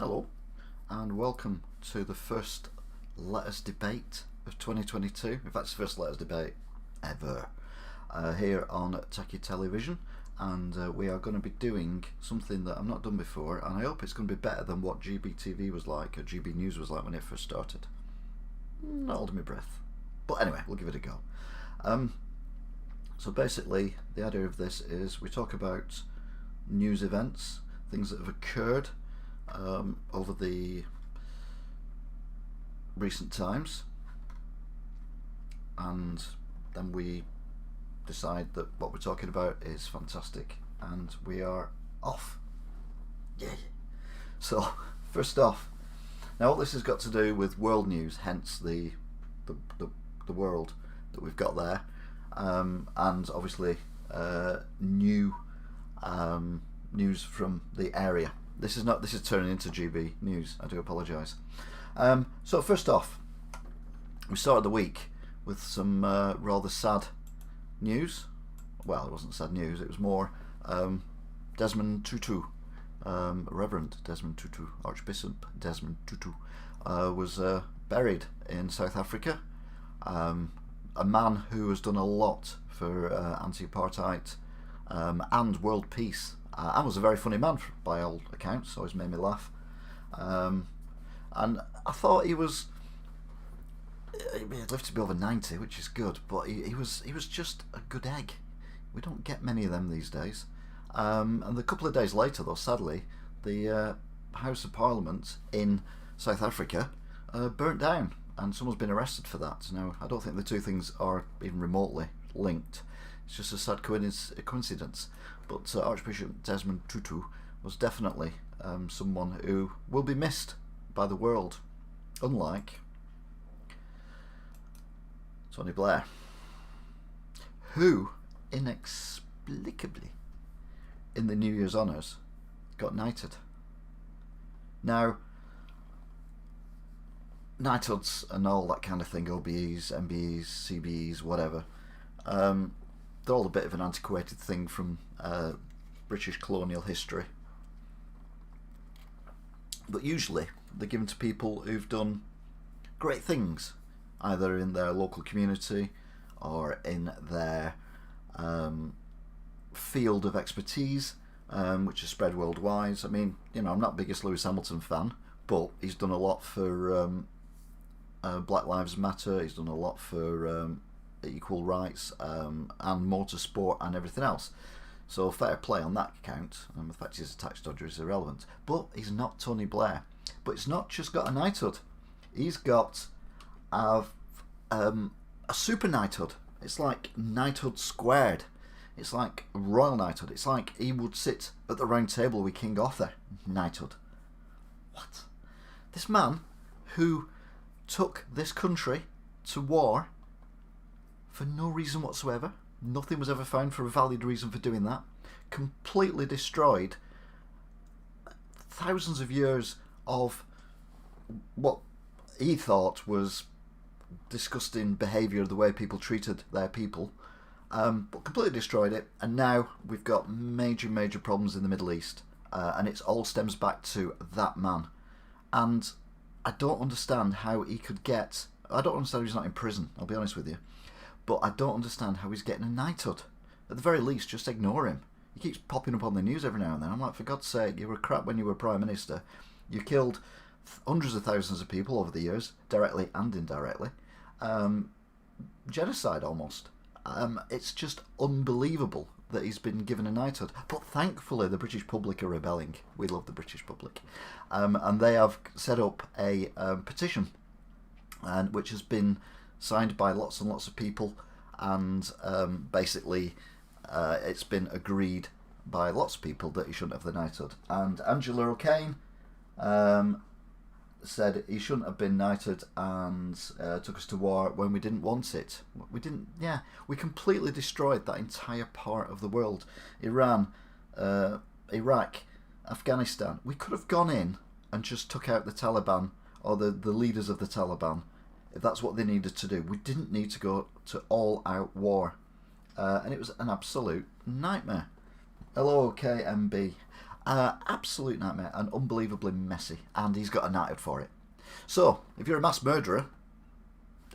Hello, and welcome to the first Letters debate of 2022. In fact, it's the first Letters debate ever here on Techie Television, and we are going to be doing something that I've not done before, and I hope it's going to be better than what GBTV was like, or GBNews was like when it first started. Not holding my breath. But anyway, we'll give it a go. So basically, the idea of this is we talk about news events, things that have occurred over the recent times, and then we decide that what we're talking about is fantastic, and we are off. Yay! So first off, now what this has got to do with world news, hence the world that we've got there, and obviously new news from the area. This is turning into GB News. I do apologise. So first off, we started the week with some rather sad news. Well, it wasn't sad news. It was more Desmond Tutu, Reverend Desmond Tutu, Archbishop Desmond Tutu, was buried in South Africa. A man who has done a lot for anti-apartheid and world peace. And was a very funny man by all accounts, always made me laugh. And I thought he lived to be over 90, which is good, but he was just a good egg. We don't get many of them these days. And a couple of days later, though, sadly, the House of Parliament in South Africa burnt down, and someone's been arrested for that. Now, I don't think the two things are even remotely linked. It's just a sad coincidence. But Archbishop Desmond Tutu was definitely someone who will be missed by the world, unlike Tony Blair, who inexplicably in the New Year's honours got knighted. Now, knighthoods and all that kind of thing, OBEs, MBEs, CBEs, whatever, they're all a bit of an antiquated thing from British colonial history. But usually they're given to people who've done great things, either in their local community or in their field of expertise, which is spread worldwide. I mean, I'm not the biggest Lewis Hamilton fan, but he's done a lot for Black Lives Matter. He's done a lot for equal rights and motorsport and everything else. So fair play on that account. And the fact he's a tax dodger is irrelevant. But he's not Tony Blair. But he's not just got a knighthood. He's got a super knighthood. It's like knighthood squared. It's like royal knighthood. It's like he would sit at the round table with King Arthur. Knighthood. What? This man who took this country to war for no reason whatsoever. Nothing was ever found for a valid reason for doing that. Completely destroyed thousands of years of what he thought was disgusting behaviour, the way people treated their people, but completely destroyed it. And now we've got major problems in the Middle East, and it all stems back to that man. And I don't understand how he could get... I don't understand how he's not in prison, I'll be honest with you. But I don't understand how he's getting a knighthood. At the very least, just ignore him. He keeps popping up on the news every now and then. I'm like, for God's sake, you were crap when you were Prime Minister. You killed hundreds of thousands of people over the years, directly and indirectly. Genocide, almost. It's just unbelievable that he's been given a knighthood. But thankfully, the British public are rebelling. We love the British public. And they have set up a petition, which has been signed by lots and lots of people, and basically it's been agreed by lots of people that he shouldn't have the knighthood. And Angela O'Kane said he shouldn't have been knighted and took us to war when we didn't want it. We completely destroyed that entire part of the world. Iran, Iraq, Afghanistan. We could have gone in and just took out the Taliban, or the leaders of the Taliban, if that's what they needed to do. We didn't need to go to all-out war. And it was an absolute nightmare. Hello, KMB. Absolute nightmare and unbelievably messy, and he's got a knighthood for it. So, if you're a mass murderer,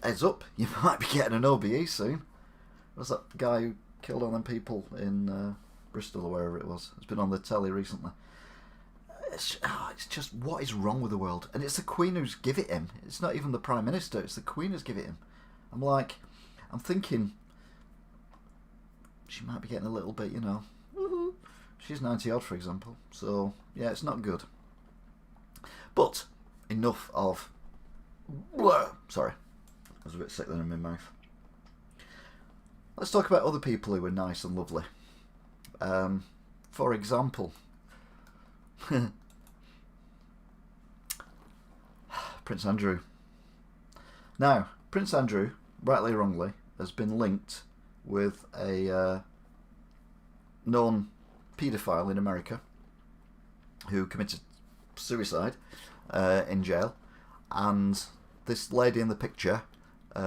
heads up, you might be getting an OBE soon. Was that guy who killed all them people in Bristol or wherever it was? It's been on the telly recently. It's just, what is wrong with the world? And it's the Queen who's give it him. It's not even the Prime Minister, it's the Queen who's give it him. I'm thinking, she might be getting a little bit, woohoo. She's 90 odd, for example. So, yeah, it's not good. But, enough of... Sorry. I was a bit sick then in my mouth. Let's talk about other people who are nice and lovely. For example... Prince Andrew. Now, Prince Andrew, rightly or wrongly, has been linked with a known paedophile in America who committed suicide in jail, and this lady in the picture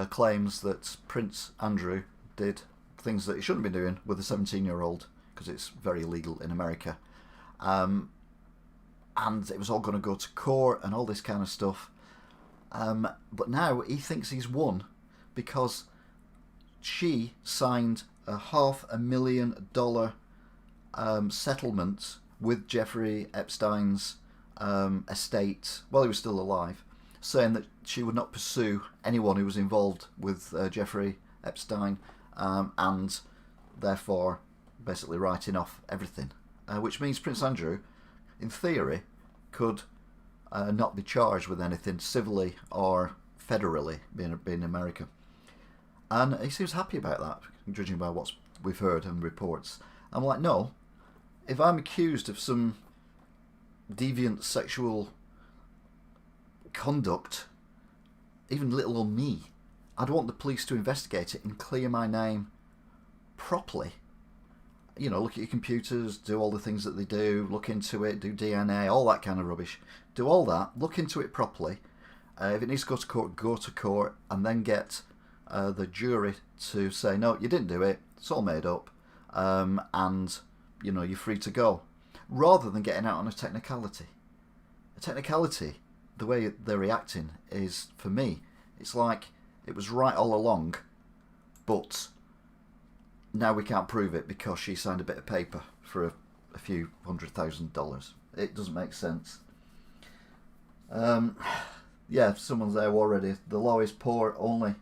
claims that Prince Andrew did things that he shouldn't be doing with a 17-year-old because it's very illegal in America, and it was all going to go to court and all this kind of stuff, but now he thinks he's won because she signed a $500,000 settlement with Jeffrey Epstein's estate while he was still alive, saying that she would not pursue anyone who was involved with Jeffrey Epstein, and therefore basically writing off everything, which means Prince Andrew, in theory, could not be charged with anything civilly or federally, being in America. And he seems happy about that, judging by what we've heard and reports. I'm like, no, if I'm accused of some deviant sexual conduct, even little on me, I'd want the police to investigate it and clear my name properly. Look at your computers, do all the things that they do, look into it, do DNA, all that kind of rubbish. Do all that, look into it properly. If it needs to go to court, and then get the jury to say, no, you didn't do it, it's all made up, and you're free to go, rather than getting out on a technicality. A technicality, the way they're reacting is, for me, it's like it was right all along, but now we can't prove it because she signed a bit of paper for a few $100,000. It doesn't make sense. Yeah, someone's there already. The law is poor, only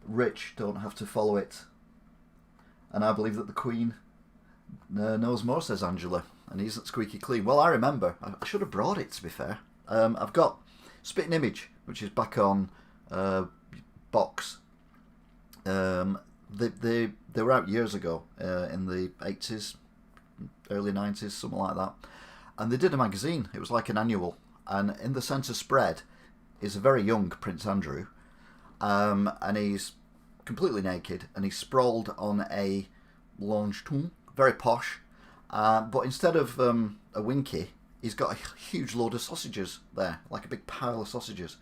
rich don't have to follow it. And I believe that the Queen knows more, says Angela, and he isn't squeaky clean. Well, I remember. I should have brought it, to be fair. I've got Spitting Image, which is back on box. They were out years ago, in the 80s, early 90s, something like that. And they did a magazine. It was like an annual. And in the centre spread is a very young Prince Andrew. And he's completely naked. And he's sprawled on a lounge, very posh. But instead of a winky, he's got a huge load of sausages there, like a big pile of sausages.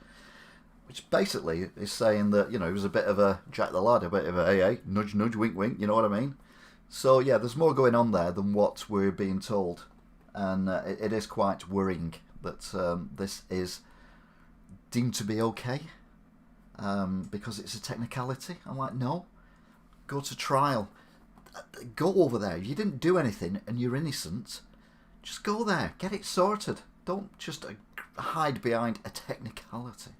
Which basically is saying that, he was a bit of a Jack the Lad, a bit of a hey, nudge, nudge, wink, wink, you know what I mean? So, yeah, there's more going on there than what we're being told. And it is quite worrying that this is deemed to be okay, because it's a technicality. I'm like, no, go to trial. Go over there. You didn't do anything and you're innocent. Just go there. Get it sorted. Don't just hide behind a technicality.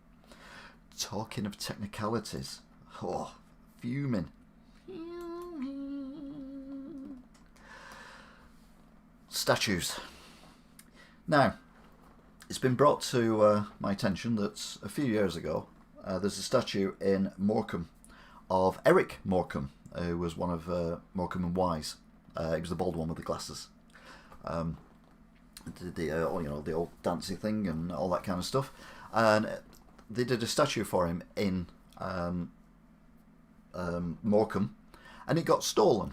Talking of technicalities, fuming. Statues. Now, it's been brought to my attention that a few years ago, there's a statue in Morecambe of Eric Morecambe, who was one of Morecambe and Wise. He was the bald one with the glasses. The old dancing thing and all that kind of stuff. And they did a statue for him in Morecambe, and it got stolen.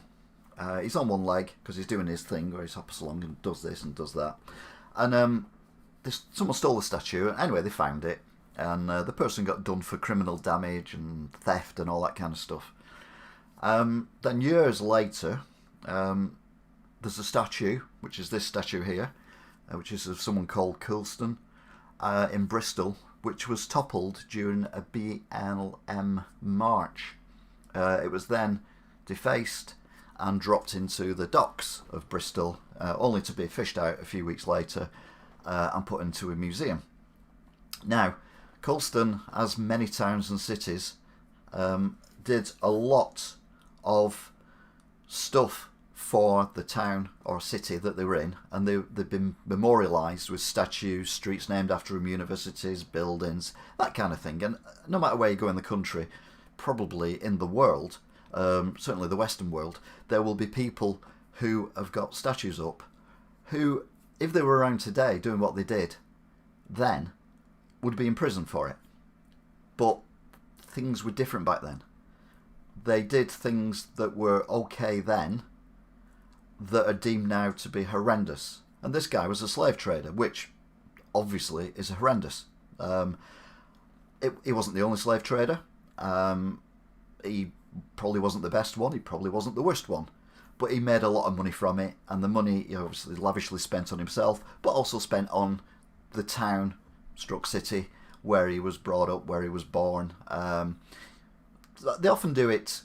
He's on one leg because he's doing his thing where he hops along and does this and does that. And someone stole the statue. Anyway, they found it, and the person got done for criminal damage and theft and all that kind of stuff. Then years later, there's a statue, which is this statue here, which is of someone called Coulston in Bristol, which was toppled during a BLM march. It was then defaced and dropped into the docks of Bristol, only to be fished out a few weeks later and put into a museum. Now, Coulston, as many towns and cities, did a lot of stuff for the town or city that they were in, and they've been memorialised with statues, streets named after them, universities, buildings, that kind of thing. And no matter where you go in the country, probably in the world, certainly the Western world, there will be people who have got statues up who, if they were around today doing what they did then, would be in prison for it. But things were different back then. They did things that were okay then that are deemed now to be horrendous. And this guy was a slave trader, which obviously is horrendous. He wasn't the only slave trader. He probably wasn't the best one. He probably wasn't the worst one. But he made a lot of money from it, and the money he obviously lavishly spent on himself, but also spent on the town, stroke city, where he was brought up, where he was born. They often do it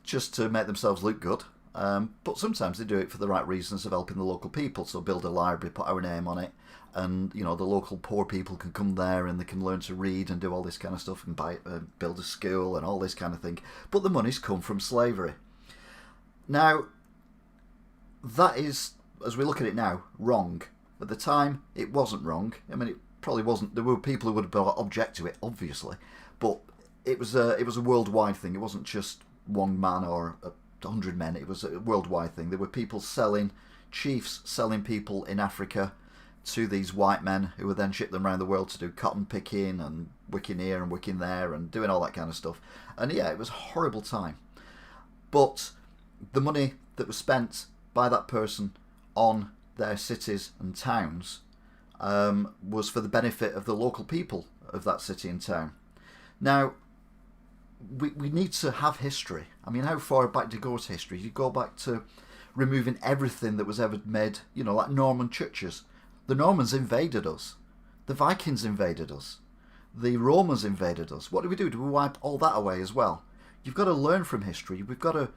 just to make themselves look good, but sometimes they do it for the right reasons of helping the local people. So build a library, put our name on it, and the local poor people can come there and they can learn to read and do all this kind of stuff and build a school and all this kind of thing. But the money's come from slavery. Now, that is, as we look at it now, wrong. At the time, it wasn't wrong. I mean, it probably wasn't. There were people who would object to it, obviously, but it was a worldwide thing. It wasn't just one man or 100 men. It was a worldwide thing. There were people chiefs selling people in Africa to these white men who would then ship them around the world to do cotton picking and wicking here and wicking there and doing all that kind of stuff. And yeah, it was a horrible time. But the money that was spent by that person on their cities and towns was for the benefit of the local people of that city and town. Now, we need to have history. I mean, how far back do you go to history? You go back to removing everything that was ever made, like Norman churches. The Normans invaded us. The Vikings invaded us. The Romans invaded us. What do we do? Do we wipe all that away as well? You've got to learn from history. We've got to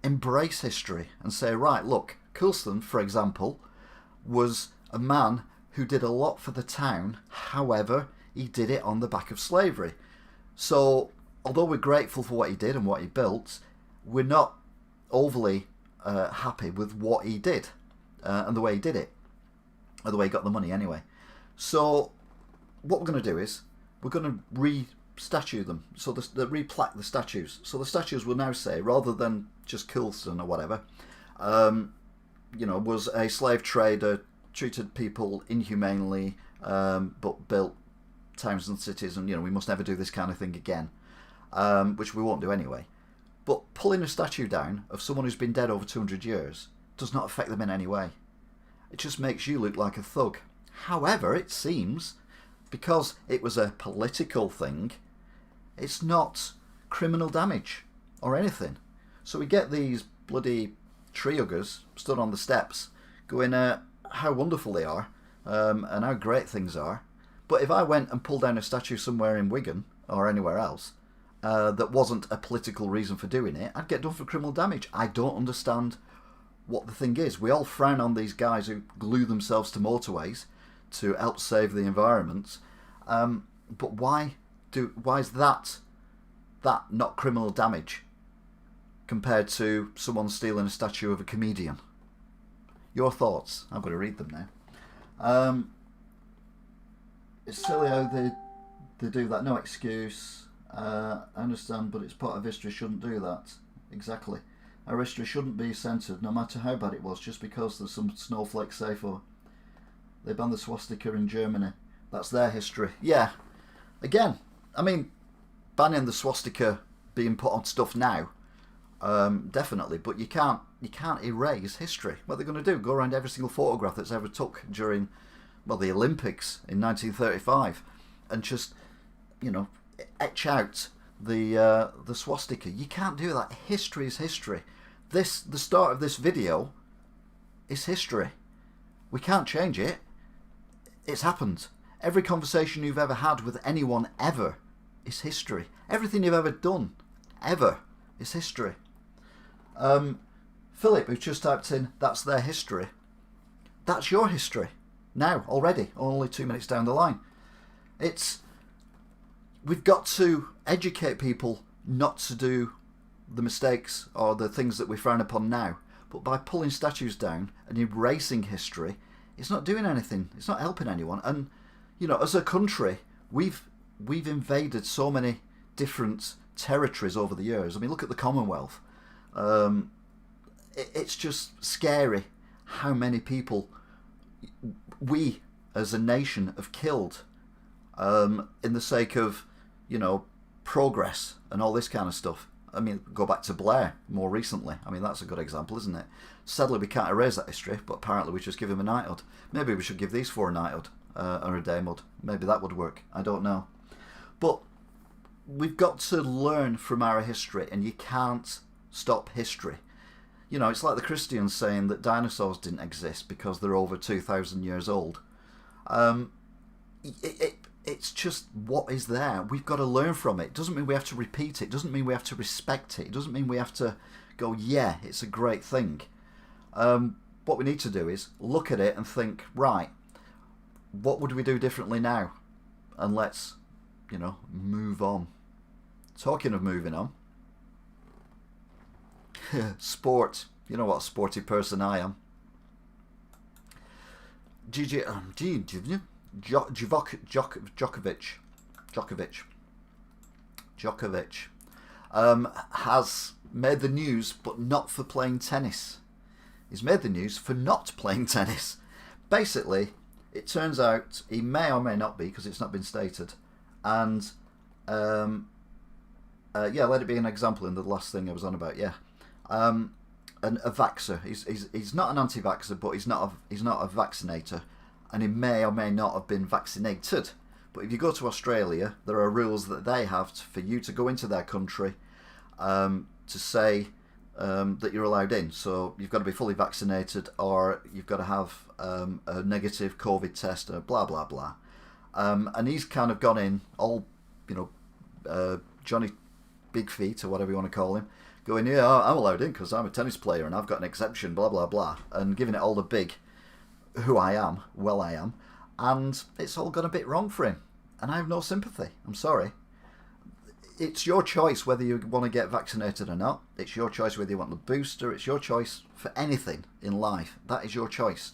embrace history and say, right, look, Coulston, for example, was a man who did a lot for the town. However, he did it on the back of slavery. So, although we're grateful for what he did and what he built, we're not overly happy with what he did and the way he did it, or the way he got the money anyway. So, what we're going to do is we're going to re-statue them, so re-plaque the statues. So the statues will now say, rather than just Coulston or whatever, was a slave trader, treated people inhumanely, but built towns and cities, and we must never do this kind of thing again, which we won't do anyway. But pulling a statue down of someone who's been dead over 200 years does not affect them in any way. It just makes you look like a thug. However, it seems, because it was a political thing, it's not criminal damage or anything. So we get these bloody tree huggers stood on the steps going, how wonderful they are, and how great things are. But if I went and pulled down a statue somewhere in Wigan or anywhere else that wasn't a political reason for doing it, I'd get done for criminal damage. I don't understand what the thing is. We all frown on these guys who glue themselves to motorways to help save the environment, but why is that not criminal damage compared to someone stealing a statue of a comedian? Your thoughts? I'm going to read them now. It's silly how they do that. No excuse. I understand, but it's part of history. Shouldn't do that. Exactly. Our history shouldn't be censored, no matter how bad it was, just because there's some snowflake safer. They banned the swastika in Germany. That's their history. Yeah. Again, I mean, banning the swastika being put on stuff now, definitely. But you can't erase history. What they're going to do? Go around every single photograph that's ever took during, the Olympics in 1935, and just, etch out the swastika. You can't do that. History is history. The start of this video is history. We can't change it. It's happened. Every conversation you've ever had with anyone ever is history. Everything you've ever done ever is history. Philip, who just typed in, that's their history. That's your history. Now, already, only 2 minutes down the line. We've got to educate people not to do the mistakes or the things that we frown upon now. But by pulling statues down and erasing history, it's not doing anything. It's not helping anyone. And, you know, as a country, we've invaded so many different territories over the years. I mean, look at the Commonwealth. It's just scary how many people we as a nation have killed in the sake of, you know, progress and all this kind of stuff. I mean, go back to Blair more recently. I mean, that's a good example, isn't it? Sadly, we can't erase that history, but apparently we just give him a knighthood. Maybe we should give these 4 a knighthood or a damehood. Maybe that would work. I don't know. But we've got to learn from our history, and you can't stop history. You know, it's like the Christians saying that dinosaurs didn't exist because they're over 2,000 years old. It's just what is there. We've got to learn from it. It doesn't mean we have to repeat it. It doesn't mean we have to respect it. It doesn't mean we have to go, yeah, it's a great thing. What we need to do is look at it and think, right, what would we do differently now? And let's, you know, move on. Talking of moving on, sport. You know what a sporty person I am. Djokovic has made the news, but not for playing tennis. He's made the news for not playing tennis. Basically, it turns out he may or may not be, because it's not been stated. And yeah, let it be an example in the last thing I was on about. Yeah, and a vaxxer. He's not an anti-vaxxer, but he's not a vaccinator, and he may or may not have been vaccinated. But if you go to Australia, there are rules that they have for you to go into their country to say that you're allowed in. So you've got to be fully vaccinated, or you've got to have a negative COVID test, blah blah blah. And he's kind of gone in all, you know, Johnny Big Feet or whatever you want to call him, going, yeah, I'm allowed in because I'm a tennis player and I've got an exception, blah blah blah, and giving it all the big, who I am, well I am, and it's all gone a bit wrong for him, and I have no sympathy. I'm sorry. It's your choice whether you want to get vaccinated or not. It's your choice whether you want the booster. It's your choice for anything in life. That is your choice.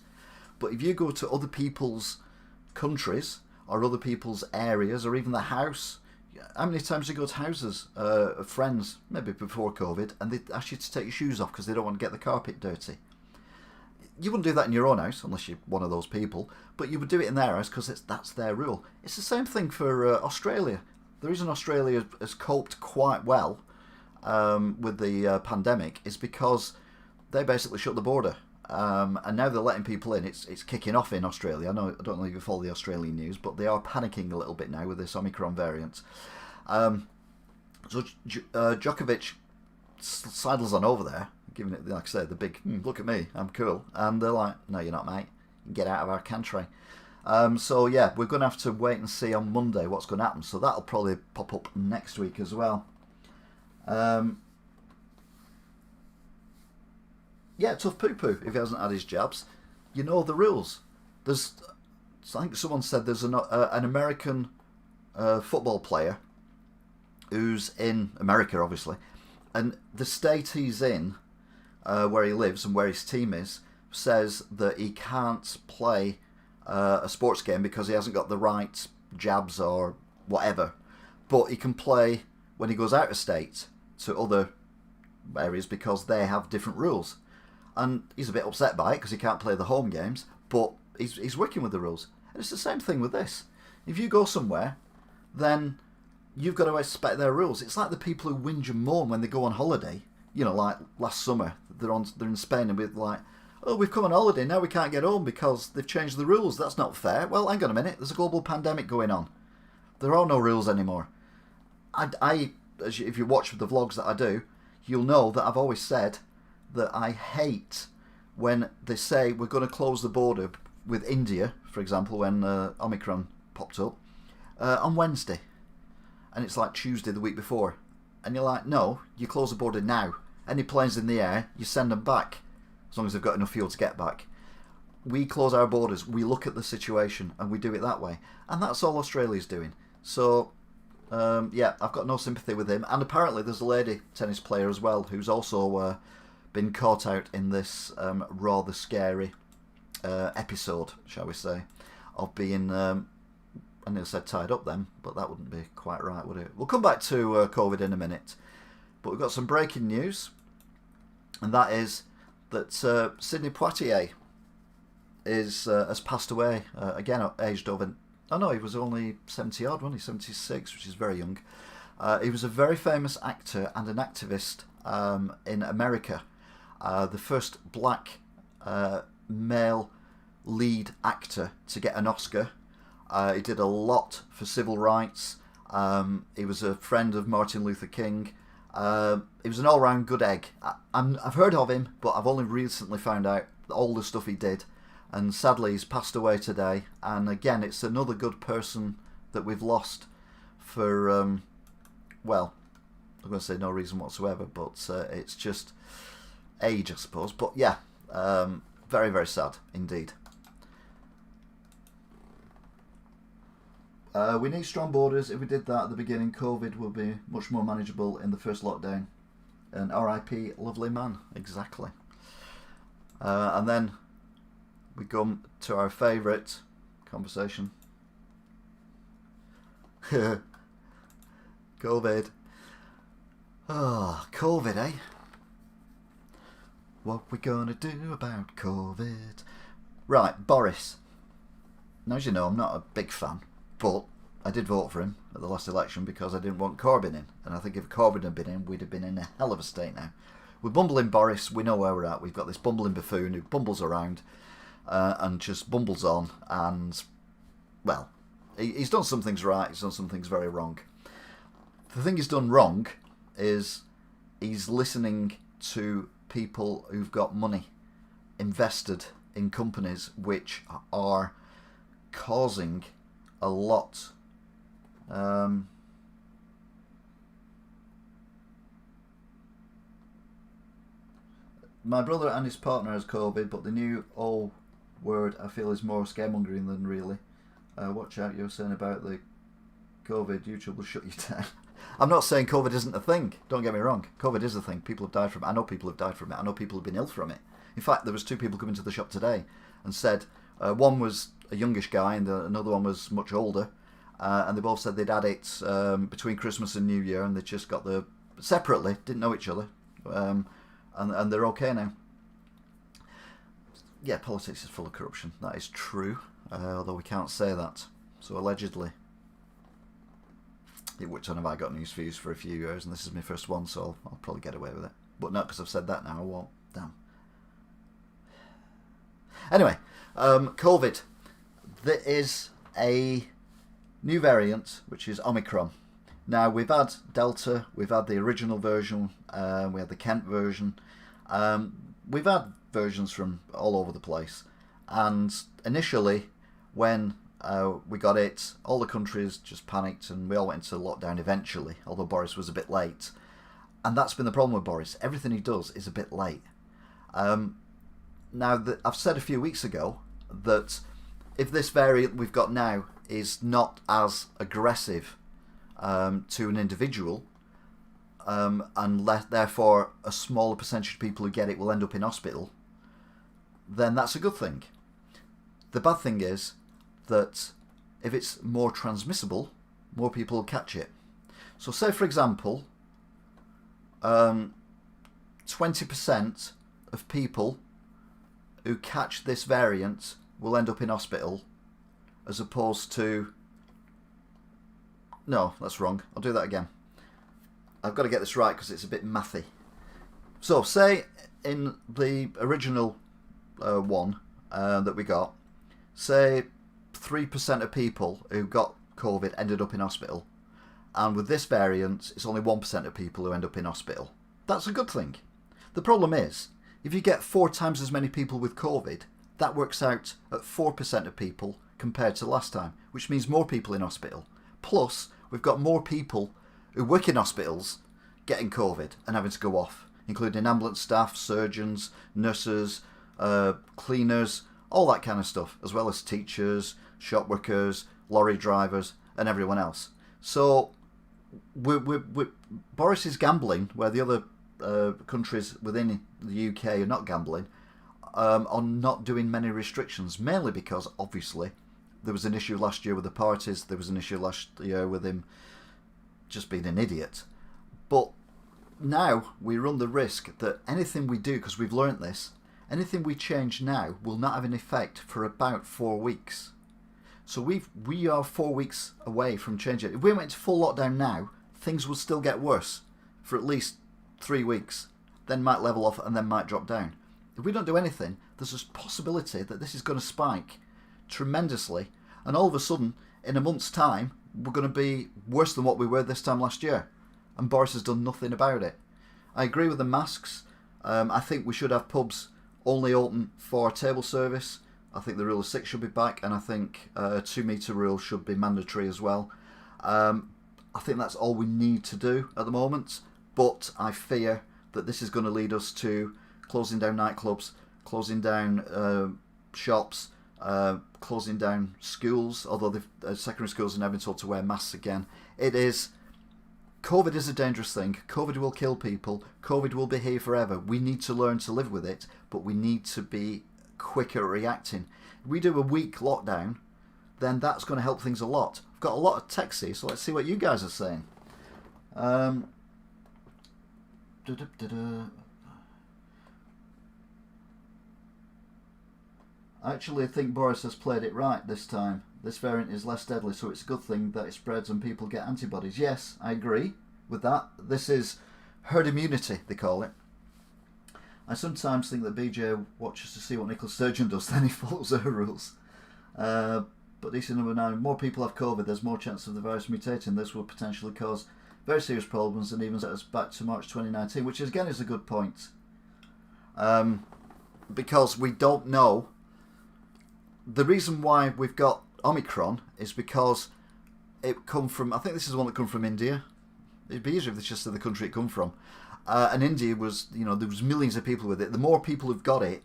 But if you go to other people's countries or other people's areas or even the house, how many times do you go to houses of friends, maybe before COVID, and they ask you to take your shoes off because they don't want to get the carpet dirty? You wouldn't do that in your own house unless you're one of those people, but you would do it in their house because that's their rule. It's the same thing for Australia. The reason Australia has coped quite well with the pandemic is because they basically shut the border. And now they're letting people in. It's kicking off in Australia. I don't know if you follow the Australian news, but they are panicking a little bit now with this Omicron variant. So Djokovic sidles on over there, giving it, like I said, the big, look at me, I'm cool. And they're like, no, you're not, mate. Get out of our country. So yeah, we're going to have to wait and see on Monday what's going to happen. So that'll probably pop up next week as well. Yeah, tough poo-poo if he hasn't had his jabs. You know the rules. I think someone said there's an American football player who's in America, obviously, and the state he's in, where he lives and where his team is, says that he can't play a sports game because he hasn't got the right jabs or whatever. But he can play when he goes out of state to other areas because they have different rules. And he's a bit upset by it because he can't play the home games, but he's working with the rules. And it's the same thing with this. If you go somewhere, then you've got to respect their rules. It's like the people who whinge and moan when they go on holiday. You know, like last summer, they're in Spain and we're like, oh, we've come on holiday, now we can't get home because they've changed the rules. That's not fair. Well, hang on a minute, there's a global pandemic going on. There are no rules anymore. If you watch the vlogs that I do, you'll know that I've always said that I hate when they say we're going to close the border with India, for example, when Omicron popped up, on Wednesday. And it's like Tuesday the week before. And you're like, no, you close the border now. Any planes in the air, you send them back. As long as they've got enough fuel to get back. We close our borders, we look at the situation, and we do it that way. And that's all Australia's doing. So, yeah, I've got no sympathy with him. And apparently there's a lady tennis player as well who's also been caught out in this rather scary episode, shall we say, of being, I nearly said tied up then, but that wouldn't be quite right, would it? We'll come back to COVID in a minute. But we've got some breaking news, and that is that Sidney Poitier has passed away, again aged over... Oh no, he was only 70 odd, wasn't he? 76, which is very young. He was a very famous actor and an activist in America. The first black male lead actor to get an Oscar. He did a lot for civil rights. He was a friend of Martin Luther King. He was an all-round good egg. I've heard of him, but I've only recently found out all the stuff he did. And sadly, he's passed away today. And again, it's another good person that we've lost for, well, I'm going to say no reason whatsoever, but it's just age, I suppose. But yeah, very, very sad indeed. We need strong borders. If we did that at the beginning, COVID will be much more manageable in the first lockdown. And RIP, lovely man. Exactly. And then we come to our favourite conversation. COVID. Oh, COVID, eh? What we gonna do about COVID? Right, Boris. Now, as you know, I'm not a big fan, but I did vote for him at the last election because I didn't want Corbyn in. And I think if Corbyn had been in, we'd have been in a hell of a state now. With bumbling Boris, we know where we're at. We've got this bumbling buffoon who bumbles around and just bumbles on. And, well, he's done some things right, he's done some things very wrong. The thing he's done wrong is he's listening to people who've got money invested in companies which are causing a lot my brother and his partner has COVID, but the new old word I feel is more scaremongering than really. Watch out, you're saying about the COVID, YouTube will shut you down. I'm not saying COVID isn't a thing, don't get me wrong. COVID is a thing, people have died from it. I know people have died from it, I know people have been ill from it. In fact, there was 2 people coming to the shop today and said, one was a youngish guy and another one was much older, and they both said they'd had it between Christmas and New Year, and they just got the separately, didn't know each other, and they're okay now. Yeah, politics is full of corruption, that is true, although we can't say that, so allegedly. Which one have I got news for you for a few years, and this is my first one, so I'll probably get away with it. But not because I've said that now, I won't. Damn. Anyway, COVID. There is a new variant, which is Omicron. Now, we've had Delta, we've had the original version, we had the Kent version. We've had versions from all over the place. And initially, when we got it, all the countries just panicked and we all went into lockdown eventually, although Boris was a bit late. And that's been the problem with Boris. Everything he does is a bit late. Now, I've said a few weeks ago that if this variant we've got now is not as aggressive to an individual, and therefore a smaller percentage of people who get it will end up in hospital, then that's a good thing. The bad thing is that if it's more transmissible, more people will catch it. So say, for example, 20% of people who catch this variant will end up in hospital, as opposed to... No, that's wrong. I'll do that again. I've got to get this right because it's a bit mathy. So, say in the original one that we got, say 3% of people who got COVID ended up in hospital, and with this variant it's only 1% of people who end up in hospital. That's a good thing. The problem is, if you get 4 times as many people with COVID, that works out at 4% of people compared to last time, which means more people in hospital. Plus, we've got more people who work in hospitals getting COVID and having to go off, including ambulance staff, surgeons, nurses, cleaners, all that kind of stuff, as well as teachers, shop workers, lorry drivers, and everyone else. So Boris is gambling where the other countries within the UK are not gambling, on not doing many restrictions, mainly because obviously there was an issue last year with the parties, there was an issue last year with him just being an idiot. But now we run the risk that anything we do, because we've learnt this, anything we change now will not have an effect for about 4 weeks. So we are 4 weeks away from changing it. If we went to full lockdown now, things would still get worse for at least 3 weeks, then might level off and then might drop down. If we don't do anything, there's a possibility that this is going to spike tremendously, and all of a sudden, in a month's time, we're going to be worse than what we were this time last year. And Boris has done nothing about it. I agree with the masks. I think we should have pubs only open for table service. I think the rule of 6 should be back, and I think a 2 metre rule should be mandatory as well. I think that's all we need to do at the moment, but I fear that this is going to lead us to closing down nightclubs, closing down shops, closing down schools, although the secondary schools are now being told to wear masks again. COVID is a dangerous thing. COVID will kill people. COVID will be here forever. We need to learn to live with it, but we need to be quicker at reacting. If we do a week lockdown, then that's going to help things a lot. I've got a lot of texts here, so let's see what you guys are saying. I actually think Boris has played it right this time. This variant is less deadly, so it's a good thing that it spreads and people get antibodies. Yes, I agree with that. This is herd immunity, they call it. I sometimes think that BJ watches to see what Nicola Sturgeon does, then he follows her rules. But DC number 9, more people have COVID, there's more chance of the virus mutating. This will potentially cause very serious problems and even set us back to March 2019, which again is a good point. Because we don't know. The reason why we've got Omicron is because it come from, I think this is the one that come from India. It'd be easier if it's just the country it come from. And India was, there was millions of people with it. The more people who've got it,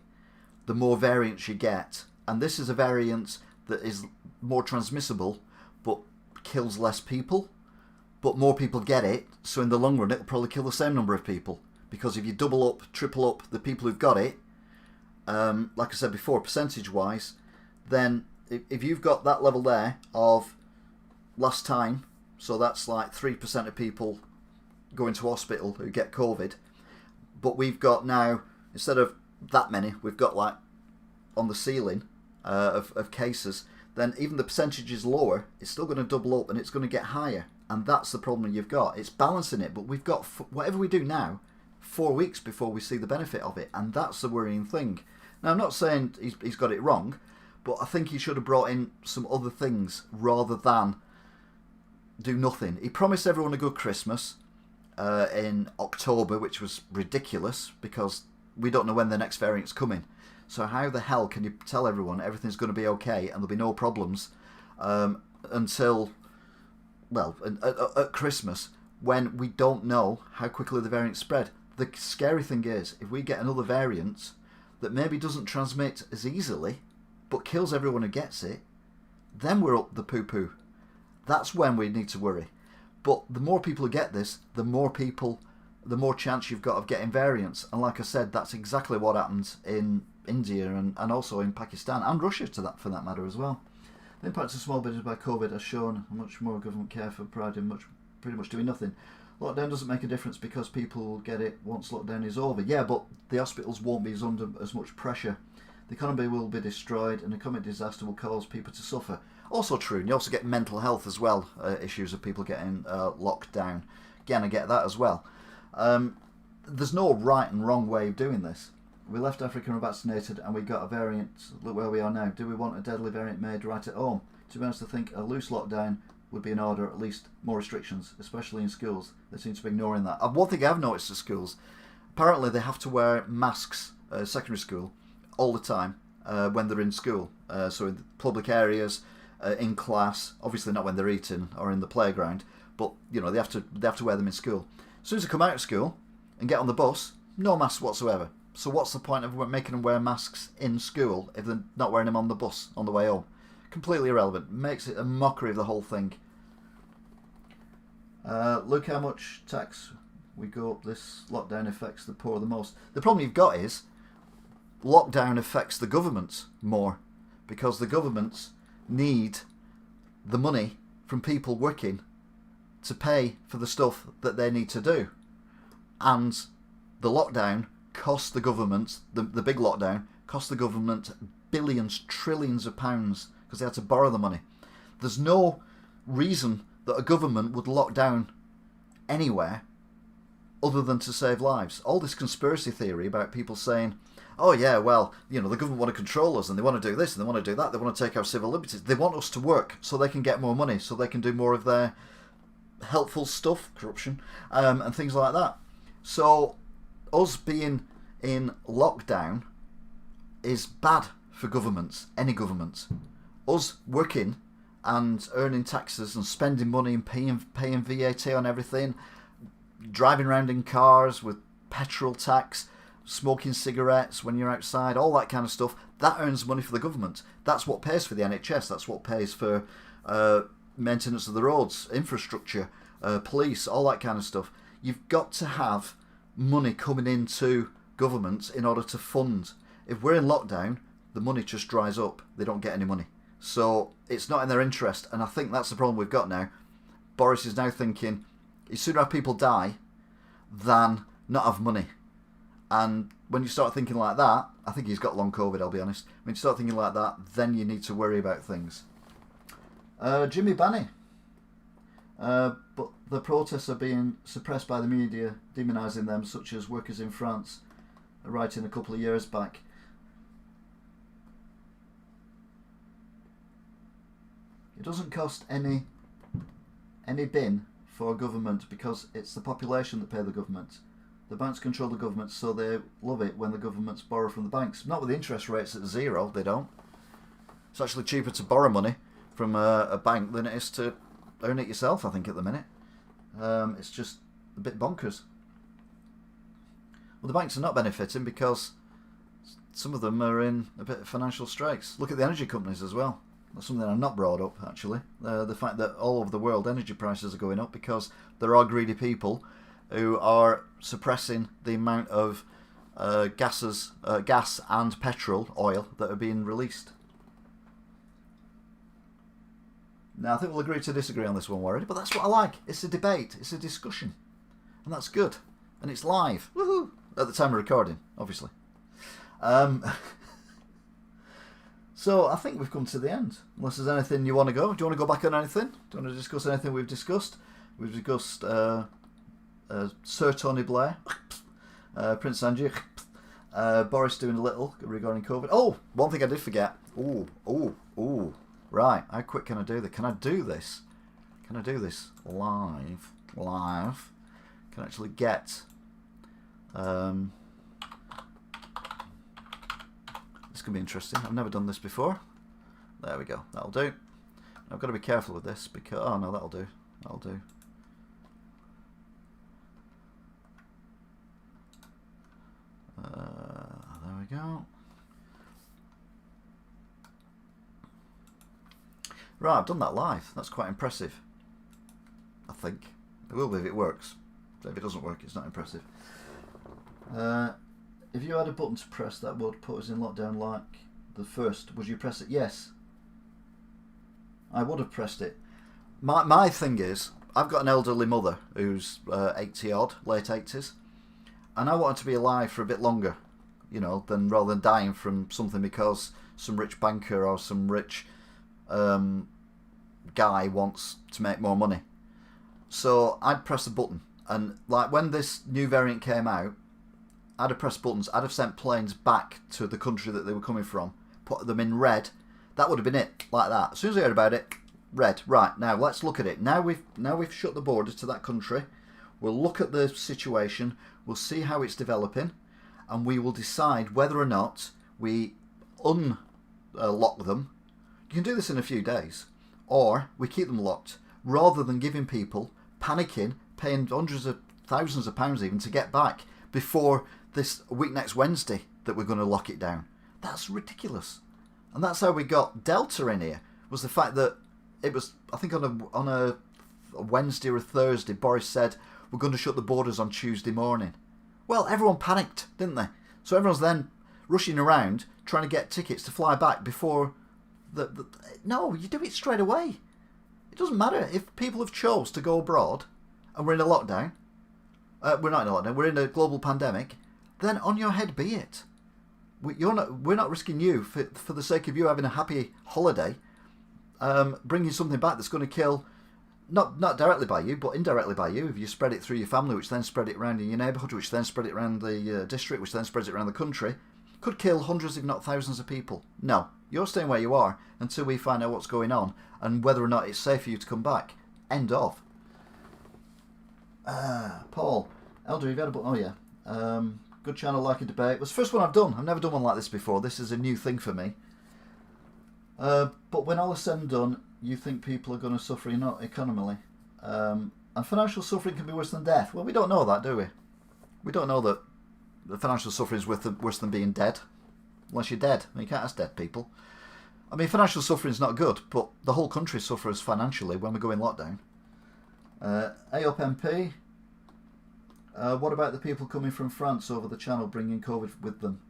the more variants you get. And this is a variant that is more transmissible, but kills less people. But more people get it, so in the long run it'll probably kill the same number of people. Because if you double up, triple up the people who've got it, like I said before, percentage-wise, then if you've got that level there of last time, so that's like 3% of people going to hospital who get COVID, but we've got now, instead of that many, we've got like on the ceiling of cases, then even the percentage is lower, it's still going to double up and it's going to get higher. And that's the problem you've got. It's balancing it, but we've got, whatever we do now, 4 weeks before we see the benefit of it, and that's the worrying thing. Now, I'm not saying he's got it wrong, but I think he should have brought in some other things rather than do nothing. He promised everyone a good Christmas in October, which was ridiculous because we don't know when the next variant's coming. So how the hell can you tell everyone everything's going to be okay and there'll be no problems until, well, at Christmas, when we don't know how quickly the variant spread? The scary thing is, if we get another variant that maybe doesn't transmit as easily, but kills everyone who gets it, then we're up the poo-poo. That's when we need to worry. But the more people who get this, the more chance you've got of getting variants. And like I said, that's exactly what happens in India and also in Pakistan and Russia, for that matter as well. The impact of small business by COVID has shown how much more government care for pride in pretty much doing nothing. Lockdown doesn't make a difference because people will get it once lockdown is over. Yeah, but the hospitals won't be under as much pressure. The economy will be destroyed and economic disaster will cause people to suffer. Also true, and you also get mental health as well, issues of people getting locked down. Again, I get that as well. There's no right and wrong way of doing this. We left Africa unvaccinated and we got a variant. Look where we are now. Do we want a deadly variant made right at home? To be honest, I think a loose lockdown would be in order, at least more restrictions, especially in schools. They seem to be ignoring that. One thing I've noticed at schools, apparently they have to wear masks, secondary school, all the time. when they're in school. So in public areas, in class, obviously not when they're eating or in the playground, but they have to wear them in school. As soon as they come out of school and get on the bus, no masks whatsoever. So what's the point of making them wear masks in school if they're not wearing them on the bus on the way home? Completely irrelevant. Makes it a mockery of the whole thing. Look how much tax we go up. This lockdown affects the poor the most. The problem you've got is lockdown affects the governments more, because the governments need the money from people working to pay for the stuff that they need to do. And the lockdown cost the government, the big lockdown, cost the government billions, trillions of pounds because they had to borrow the money. There's no reason that a government would lock down anywhere other than to save lives. All this conspiracy theory about people saying, oh yeah, well, the government want to control us and they want to do this and they want to do that, they want to take our civil liberties. They want us to work so they can get more money, so they can do more of their helpful stuff, corruption, and things like that. So us being in lockdown is bad for governments, any governments. Us working and earning taxes and spending money and paying VAT on everything, driving around in cars with petrol tax, smoking cigarettes when you're outside, all that kind of stuff, that earns money for the government. That's what pays for the NHS, that's what pays for maintenance of the roads, infrastructure, police, all that kind of stuff. You've got to have money coming into governments in order to fund. If we're in lockdown, the money just dries up. They don't get any money. So it's not in their interest, and I think that's the problem we've got now. Boris is now thinking he'd sooner have people die than not have money. And when you start thinking like that, I think he's got long COVID, I'll be honest. When you start thinking like that, then you need to worry about things. Jimmy Banny. But the protests are being suppressed by the media, demonising them, such as workers in France are writing a couple of years back. It doesn't cost any bin for a government because it's the population that pay the government. The banks control the government, so they love it when the governments borrow from the banks. Not with the interest rates at zero, they don't. It's actually cheaper to borrow money from a bank than it is to earn it yourself, I think, at the minute. It's just a bit bonkers. Well, the banks are not benefiting because some of them are in a bit of financial straits. Look at the energy companies as well. That's something I've not brought up, actually. The fact that all over the world energy prices are going up because there are greedy people who are suppressing the amount of gas and oil that are being released. Now, I think we'll agree to disagree on this one, Warren, but that's what I like. It's a debate, it's a discussion, and that's good. And it's live. Woohoo! At the time of recording, obviously. So I think we've come to the end. Unless there's anything you want to go. Do you want to go back on anything? Do you want to discuss anything we've discussed? We've discussed Sir Tony Blair, Prince Andrew, Boris doing a little regarding COVID. Oh, one thing I did forget. Ooh. Right, how quick can I do this? Can I do this? Can I do this live? Can I actually get... This can be interesting. I've never done this before. There we go. That'll do. I've got to be careful with this because... Oh, no, that'll do. That'll do. There we go. Right, I've done that live. That's quite impressive. I think. It will be if it works. So if it doesn't work, it's not impressive. If you had a button to press that would put us in lockdown like the first, would you press it? Yes. I would have pressed it. My thing is, I've got an elderly mother who's 80 odd, late 80s, and I want her to be alive for a bit longer, than rather than dying from something because some rich banker or some rich guy wants to make more money. So I'd press a button, and like when this new variant came out, I'd have pressed buttons. I'd have sent planes back to the country that they were coming from, put them in red. That would have been it, like that. As soon as I heard about it, red. Right, now let's look at it. Now we've shut the borders to that country. We'll look at the situation. We'll see how it's developing, and we will decide whether or not we unlock them. You can do this in a few days. Or we keep them locked, rather than giving people panicking, paying hundreds of thousands of pounds even to get back before this week next Wednesday that we're going to lock it down. That's ridiculous. And that's how we got Delta in here, was the fact that it was, I think on a Wednesday or a Thursday, Boris said, we're going to shut the borders on Tuesday morning. Well, everyone panicked, didn't they? So everyone's then rushing around trying to get tickets to fly back before no, you do it straight away. It doesn't matter if people have chose to go abroad and we're in a lockdown. We're not in a lockdown, we're in a global pandemic. Then on your head be it. We're not risking you for the sake of you having a happy holiday, bringing something back that's going to kill, not directly by you, but indirectly by you. If you spread it through your family, which then spread it around in your neighbourhood, which then spread it around the district, which then spreads it around the country, could kill hundreds, if not thousands of people. No, you're staying where you are until we find out what's going on and whether or not it's safe for you to come back. End of. Paul, Elder, you've had a book. Oh yeah. Good channel, like a debate. It was the first one I've done. I've never done one like this before. This is a new thing for me. But when all is said and done, you think people are going to suffer economically. And financial suffering can be worse than death. Well, we don't know that, do we? We don't know that the financial suffering is worse than being dead. Unless you're dead. I mean, you can't ask dead people. I mean, financial suffering is not good, but the whole country suffers financially when we go in lockdown. AOP MP. What about the people coming from France over the channel bringing COVID with them?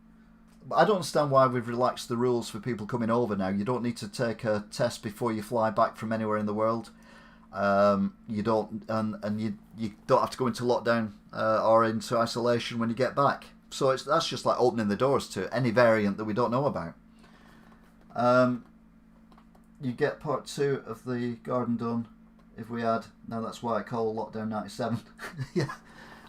I don't understand why we've relaxed the rules for people coming over now. You don't need to take a test before you fly back from anywhere in the world. You don't, and you don't have to go into lockdown or into isolation when you get back. So that's just like opening the doors to any variant that we don't know about. You get part 2 of the garden done if we had. Now that's why I call lockdown 97. Yeah,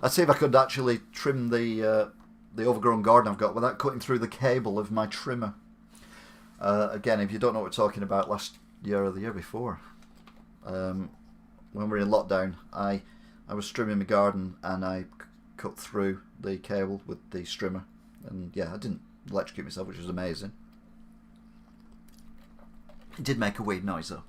I'd see if I could actually trim the overgrown garden I've got without cutting through the cable of my trimmer. Again, if you don't know what we're talking about, last year or the year before, when we were in lockdown, I was trimming my garden and I cut through the cable with the trimmer, and yeah, I didn't electrocute myself, which was amazing. It did make a weird noise though.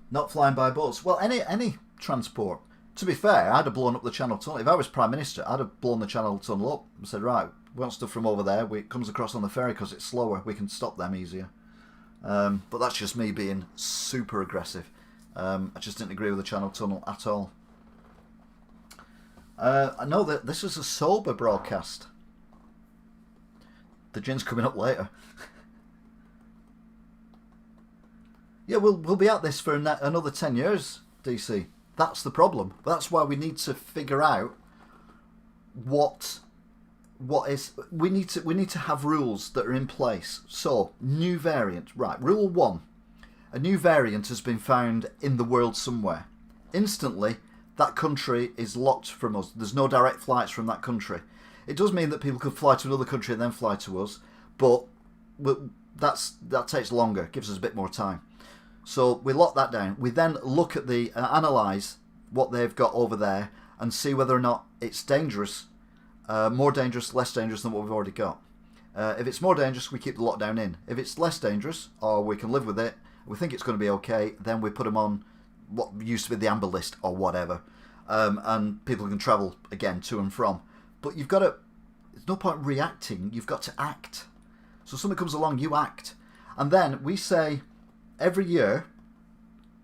Not flying by boats. Well, any transport. To be fair, I'd have blown up the Channel Tunnel. If I was Prime Minister, I'd have blown the Channel Tunnel up and said, right, we want stuff from over there. It comes across on the ferry because it's slower. We can stop them easier. But that's just me being super aggressive. I just didn't agree with the Channel Tunnel at all. I know that this is a sober broadcast. The gin's coming up later. Yeah, we'll be at this for another 10 years, DC. That's the problem. That's why we need to figure out what is. We need to have rules that are in place. So, new variant. Right, rule 1. A new variant has been found in the world somewhere. Instantly, that country is locked from us. There's no direct flights from that country. It does mean that people could fly to another country and then fly to us, but that takes longer. Gives us a bit more time. So we lock that down. We then look at analyse what they've got over there and see whether or not it's dangerous, more dangerous, less dangerous than what we've already got. If it's more dangerous, we keep the lockdown in. If it's less dangerous, or we can live with it, we think it's going to be okay, then we put them on what used to be the amber list or whatever, and people can travel again to and from. But you've got to, there's no point reacting, you've got to act. So something comes along, you act. And then we say, every year,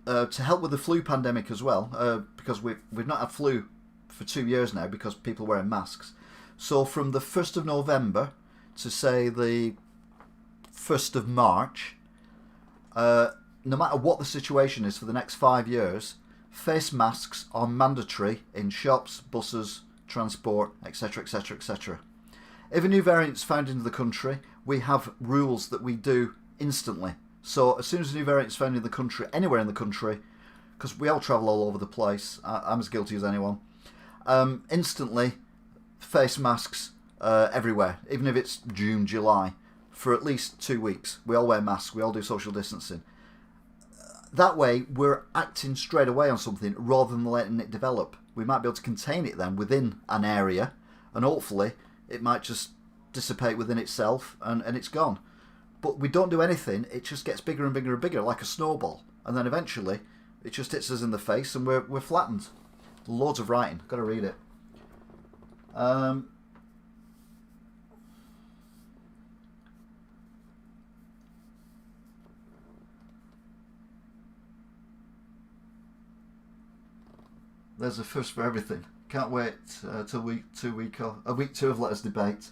to help with the flu pandemic as well, because we've not had flu for 2 years now because people are wearing masks. So from the 1st of November to say the 1st of March, no matter what the situation is for the next 5 years, face masks are mandatory in shops, buses, transport, etc, etc, etc. If a new variant is found in the country, we have rules that we do instantly. So as soon as a new variant is found in the country, anywhere in the country, because we all travel all over the place, I'm as guilty as anyone, instantly face masks everywhere, even if it's June, July, for at least 2 weeks. We all wear masks, we all do social distancing. That way we're acting straight away on something rather than letting it develop. We might be able to contain it then within an area, and hopefully it might just dissipate within itself, and it's gone. But we don't do anything, it just gets bigger and bigger and bigger, like a snowball. And then eventually, it just hits us in the face and we're flattened. Loads of writing, got to read it. There's a first for everything. Can't wait till week 2 of Let Us Debate.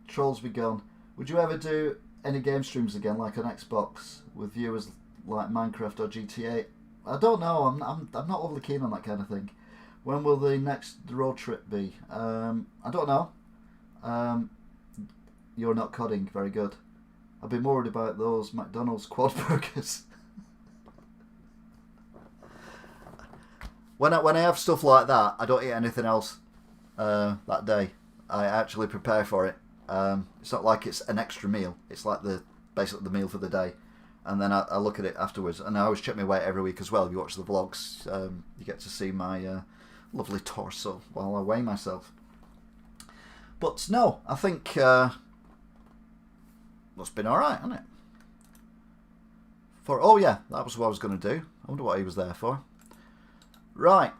Trolls be gone. Would you ever do any game streams again, like on Xbox, with viewers like Minecraft or GTA? I don't know. I'm not overly keen on that kind of thing. When will the next road trip be? I don't know. You're not coding. Very good. I've been worried about those McDonald's quad burgers. When I have stuff like that, I don't eat anything else that day. I actually prepare for it. It's not like it's an extra meal. It's like basically the meal for the day, and then I look at it afterwards. And I always check my weight every week as well. If you watch the vlogs, you get to see my lovely torso while I weigh myself. But no, I think it's been all right, hasn't it? Oh yeah, that was what I was going to do. I wonder what he was there for. Right,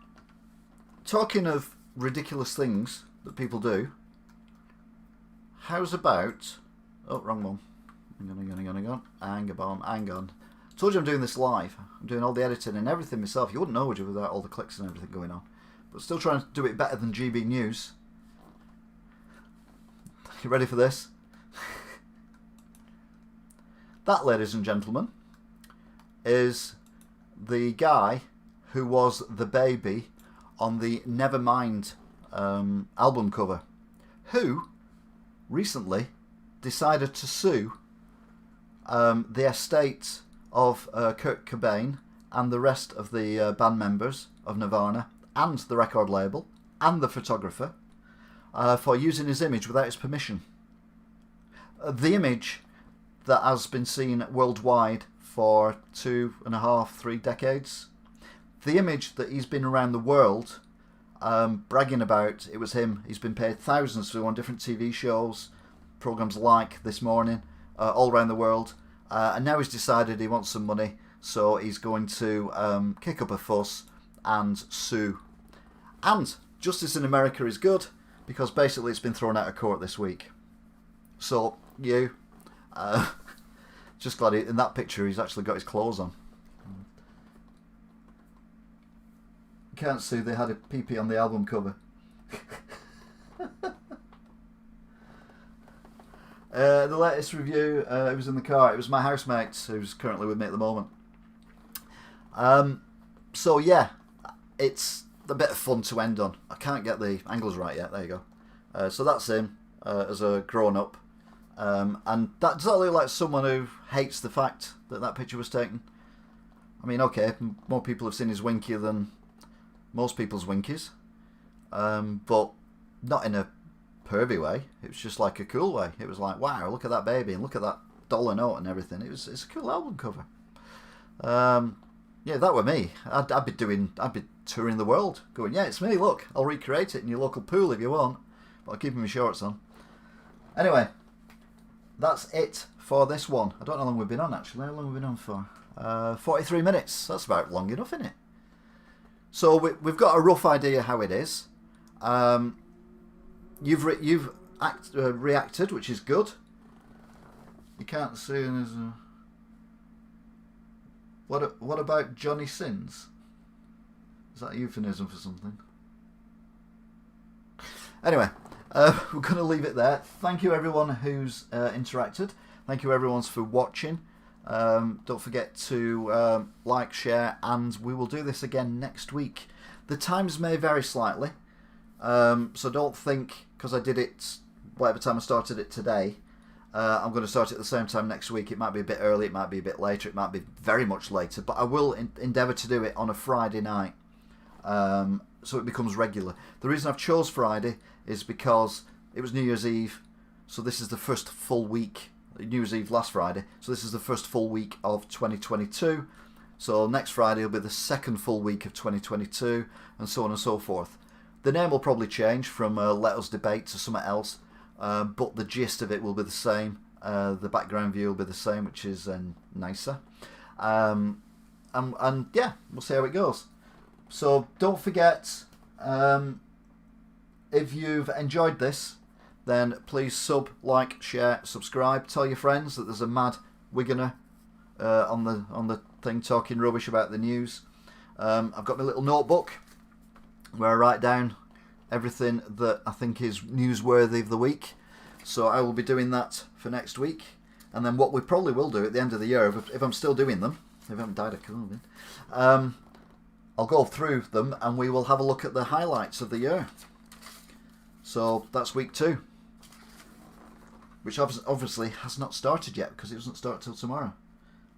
talking of ridiculous things that people do, how's about... Oh, wrong one. Hang on. Told you I'm doing this live. I'm doing all the editing and everything myself. You wouldn't know, would you, without all the clicks and everything going on. But still trying to do it better than GBNews. You ready for this? That, ladies and gentlemen, is the guy who was the baby on the Nevermind album cover, who recently decided to sue the estate of Kurt Cobain and the rest of the band members of Nirvana and the record label and the photographer for using his image without his permission. The image that has been seen worldwide for 2.5, 3 decades. The image that he's been around the world bragging about, it was him. He's been paid thousands to go on different TV shows, programs like This Morning, all around the world. And now he's decided he wants some money, so he's going to kick up a fuss and sue. And justice in America is good, because basically it's been thrown out of court this week. So, just glad in that picture he's actually got his clothes on. Can't sue, they had a PP on the album cover. The latest review, it was in the car. It was my housemate who's currently with me at the moment. So yeah, it's a bit of fun to end on. I can't get the angles right yet. There you go. So that's him as a grown-up. And that does that look like someone who hates the fact that that picture was taken? I mean, okay, more people have seen his winky than most people's winkies, but not in a pervy way. It was just like a cool way. It was like, wow, look at that baby and look at that dollar note and everything. It's a cool album cover. Yeah, if that were me, I'd be touring the world, going, yeah, it's me. Look, I'll recreate it in your local pool if you want, but I'll keep my shorts on. Anyway, that's it for this one. I don't know how long we've been on actually. How long have we been on for? 43 minutes. That's about long enough, isn't it? So we've got a rough idea how it is. You've reacted, which is good. You can't see there's a... What about Johnny Sins? Is that a euphemism for something? Anyway, we're going to leave it there. Thank you everyone who's interacted. Thank you everyone for watching. Don't forget to like, share, and we will do this again next week. The times may vary slightly, so don't think because I did it whatever time I started it today, I'm going to start it at the same time next week. It might be a bit early, it might be a bit later, it might be very much later, but I will endeavour to do it on a Friday night, so it becomes regular. The reason I've chose Friday is because it was New Year's Eve, so this is the first full week. New Year's Eve last Friday, so this is the first full week of 2022. So next Friday will be the second full week of 2022, and so on and so forth. The name will probably change from Let Us Debate to something else, but the gist of it will be the same. The background view will be the same, which is nicer. And yeah, we'll see how it goes. So don't forget, if you've enjoyed this, then please sub, like, share, subscribe. Tell your friends that there's a mad Wiganer on the thing talking rubbish about the news. I've got my little notebook where I write down everything that I think is newsworthy of the week. So I will be doing that for next week. And then what we probably will do at the end of the year, if I'm still doing them, if I haven't died of COVID, I'll go through them and we will have a look at the highlights of the year. So that's week 2. Which obviously has not started yet because it doesn't start till tomorrow.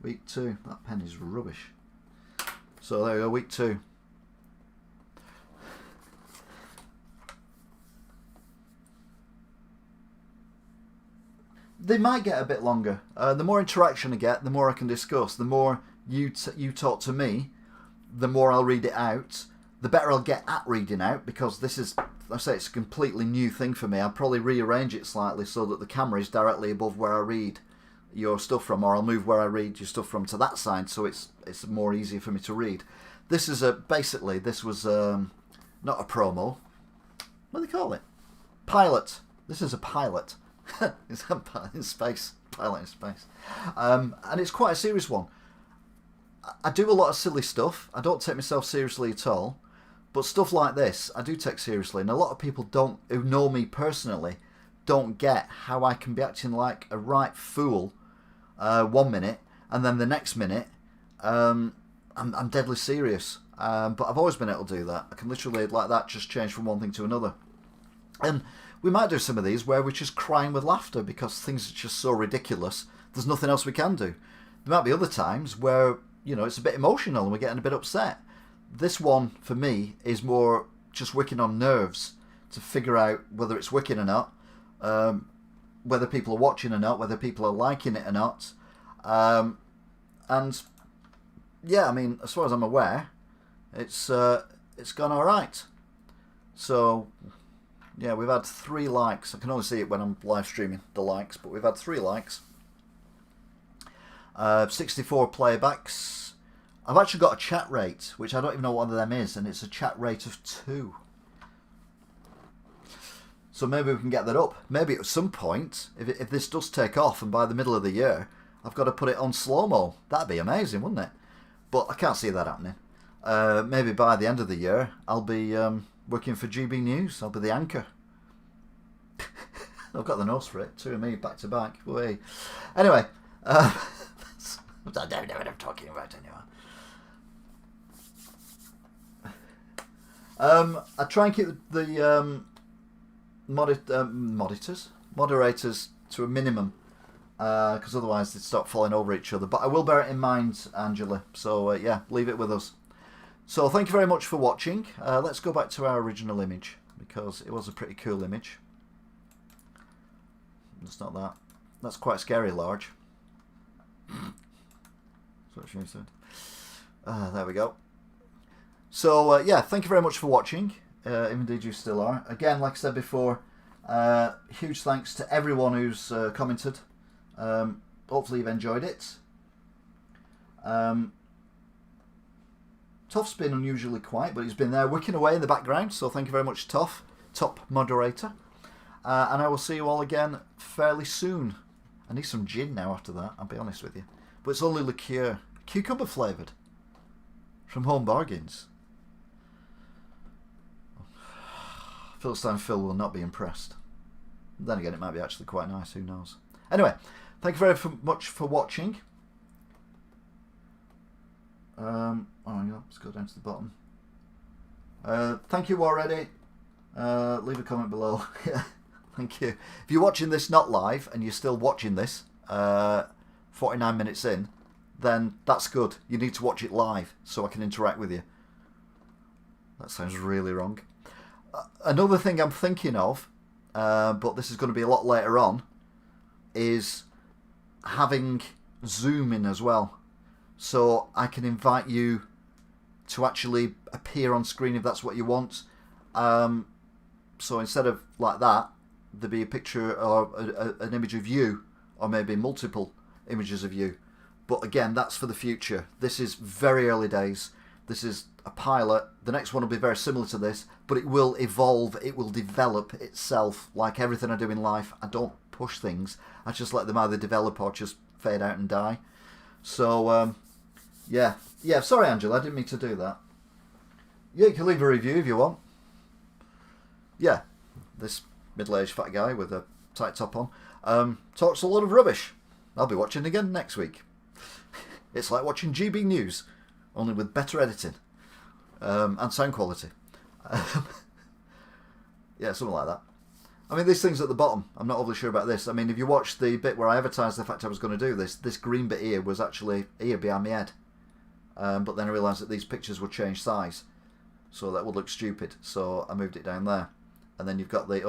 Week 2. That pen is rubbish. So there we go, week 2. They might get a bit longer. The more interaction I get, the more I can discuss. The more you talk to me, the more I'll read it out. The better I'll get at reading out, because this is, I say, it's a completely new thing for me. I'll probably rearrange it slightly so that the camera is directly above where I read your stuff from, or I'll move where I read your stuff from to that side, so it's more easier for me to read. This is basically, this was not a promo. What do they call it? Pilot. This is a pilot. It's in space. Pilot in space. And it's quite a serious one. I do a lot of silly stuff. I don't take myself seriously at all. But stuff like this, I do take seriously. And a lot of people who know me personally, don't get how I can be acting like a right fool 1 minute, and then the next minute, I'm deadly serious. But I've always been able to do that. I can literally, like that, just change from one thing to another. And we might do some of these where we're just crying with laughter because things are just so ridiculous, there's nothing else we can do. There might be other times where, you know, it's a bit emotional and we're getting a bit upset. This one, for me, is more just wicking on nerves to figure out whether it's wicking or not, whether people are watching or not, whether people are liking it or not. And, yeah, I mean, as far as I'm aware, it's gone all right. So, yeah, we've had 3 likes. I can only see it when I'm live streaming, the likes, but we've had 3 likes. 64 playbacks. I've actually got a chat rate, which I don't even know what one of them is, and it's a chat rate of 2. So maybe we can get that up. Maybe at some point, if this does take off, and by the middle of the year, I've got to put it on slow-mo. That'd be amazing, wouldn't it? But I can't see that happening. Maybe by the end of the year, I'll be working for GBNews. I'll be the anchor. I've got the nose for it. 2 of me back to back. Way. Anyway, I don't know what I'm talking about anymore. I try and keep the moderators to a minimum, because otherwise they'd start falling over each other. But I will bear it in mind, Angela. So yeah, leave it with us. So thank you very much for watching. Let's go back to our original image, because it was a pretty cool image. It's not that. That's quite scary large. That's what she said. There we go. So yeah, thank you very much for watching. If indeed you still are. Again, like I said before, huge thanks to everyone who's commented. Hopefully you've enjoyed it. Tuff's been unusually quiet, but he's been there wicking away in the background, so thank you very much, Tuff, top moderator. And I will see you all again fairly soon. I need some gin now after that, I'll be honest with you. But it's only liqueur, cucumber flavoured, from Home Bargains. Philistine Phil will not be impressed. Then again, it might be actually quite nice, who knows. Anyway, thank you very much for watching. Oh, yeah, let's go down to the bottom. Thank you already. Leave a comment below. Thank you. If you're watching this not live and you're still watching this 49 minutes in, then that's good. You need to watch it live so I can interact with you. That sounds really wrong. Another thing I'm thinking of, but this is going to be a lot later on, is having Zoom in as well. So I can invite you to actually appear on screen if that's what you want. So instead of like that, there'd be a picture or an image of you, or maybe multiple images of you. But again, that's for the future. This is very early days. This is a pilot. The next one will be very similar to this, but it will evolve. It will develop itself like everything I do in life. I don't push things. I just let them either develop or just fade out and die. So, yeah. Sorry, Angela, I didn't mean to do that. Yeah, you can leave a review if you want. Yeah, this middle-aged fat guy with a tight top on talks a lot of rubbish. I'll be watching again next week. It's like watching GBNews, only with better editing and sound quality. Yeah, something like that. I mean, these things at the bottom, I'm not overly sure about this. I mean, if you watch the bit where I advertised the fact I was going to do this green bit here was actually here behind my head. But then I realised that these pictures would change size, so that would look stupid. So I moved it down there. And then you've got the,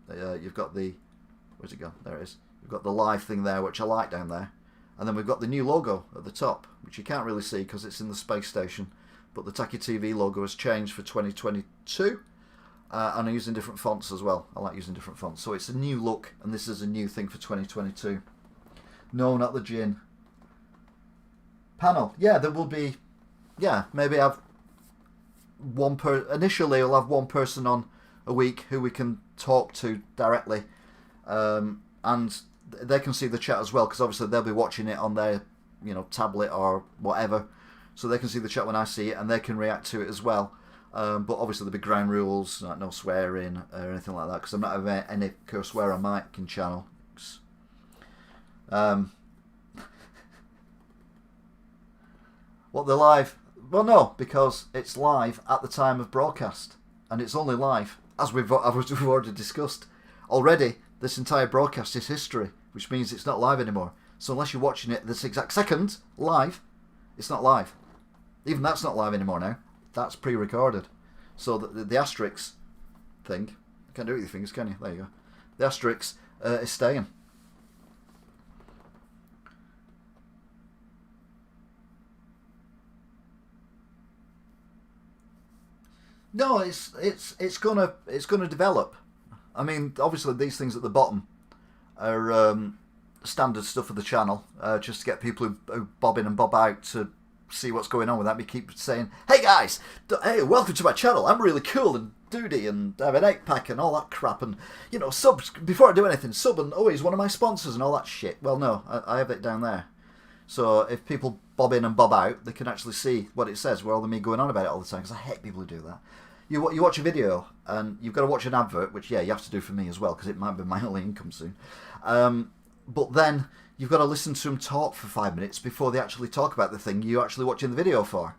where's it gone? There it is. You've got the live thing there, which I like down there. And then we've got the new logo at the top, which you can't really see because it's in the space station. But the Taki TV logo has changed for 2022. And I'm using different fonts as well. I like using different fonts. So it's a new look, and this is a new thing for 2022. No, not the gin. Panel. Yeah, there will be, maybe have initially I'll have one person on a week who we can talk to directly. And they can see the chat as well, because obviously they'll be watching it on their, tablet or whatever. So they can see the chat when I see it, and they can react to it as well. But obviously there'll be ground rules, like no swearing or anything like that, because I'm not having any curse swear on my channel. What, they're live? Well, no, because it's live at the time of broadcast, and it's only live, as we've already discussed. Already, this entire broadcast is history, which means it's not live anymore. So unless you're watching it this exact second, live, it's not live. Even that's not live anymore now. That's pre-recorded. So the asterisk thing, you can't do it with your fingers, can you? There you go. The asterisk is staying. No, it's gonna develop. I mean, obviously these things at the bottom are standard stuff for the channel, just to get people who bob in and bob out to see what's going on without me keep saying, hey guys, hey, welcome to my channel, I'm really cool and duty and I have an 8-pack and all that crap, and sub, before I do anything, sub, and he's one of my sponsors and all that shit. Well, no, I have it down there. So if people bob in and bob out, they can actually see what it says rather than me going on about it all the time, because I hate people who do that. You watch a video and you've got to watch an advert, which, yeah, you have to do for me as well, because it might be my only income soon. But then you've got to listen to them talk for 5 minutes before they actually talk about the thing you're actually watching the video for.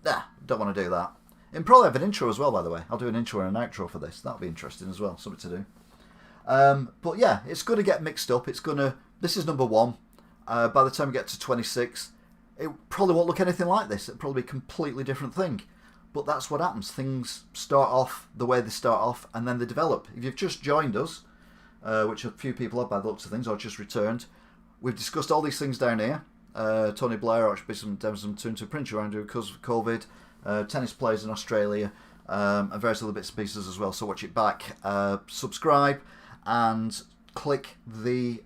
Nah, don't want to do that. And probably have an intro as well, by the way. I'll do an intro and an outro for this. That'll be interesting as well, something to do. But yeah, it's going to get mixed up. This is number 1. By the time we get to 26, it probably won't look anything like this. It'll probably be a completely different thing. But that's what happens. Things start off the way they start off, and then they develop. If you've just joined us, which a few people have by the looks of things, or just returned, we've discussed all these things down here. Tony Blair, or should be some turn to print around here because of COVID, tennis players in Australia, and various other bits and pieces as well. So watch it back. Subscribe and click the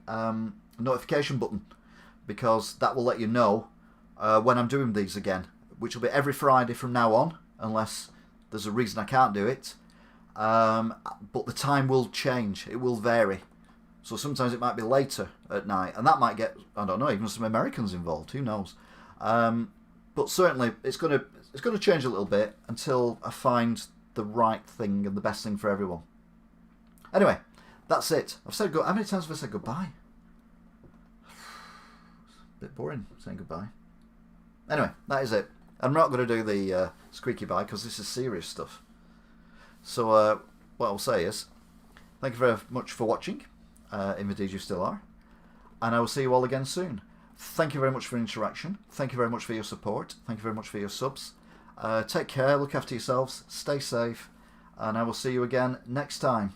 notification button, because that will let you know when I'm doing these again, which will be every Friday from now on, unless there's a reason I can't do it. But the time will change. It will vary. So sometimes it might be later at night, and that might get, I don't know, even some Americans involved. Who knows? But certainly it's going to change a little bit until I find the right thing and the best thing for everyone. Anyway, that's it. I've said how many times have I said goodbye? A bit boring saying goodbye. Anyway, that is it. I'm not going to do the squeaky bye because this is serious stuff. So what I'll say is, thank you very much for watching, if indeed you still are, and I will see you all again soon. Thank you very much for interaction. Thank you very much for your support. Thank you very much for your subs. Take care, look after yourselves, stay safe, and I will see you again next time.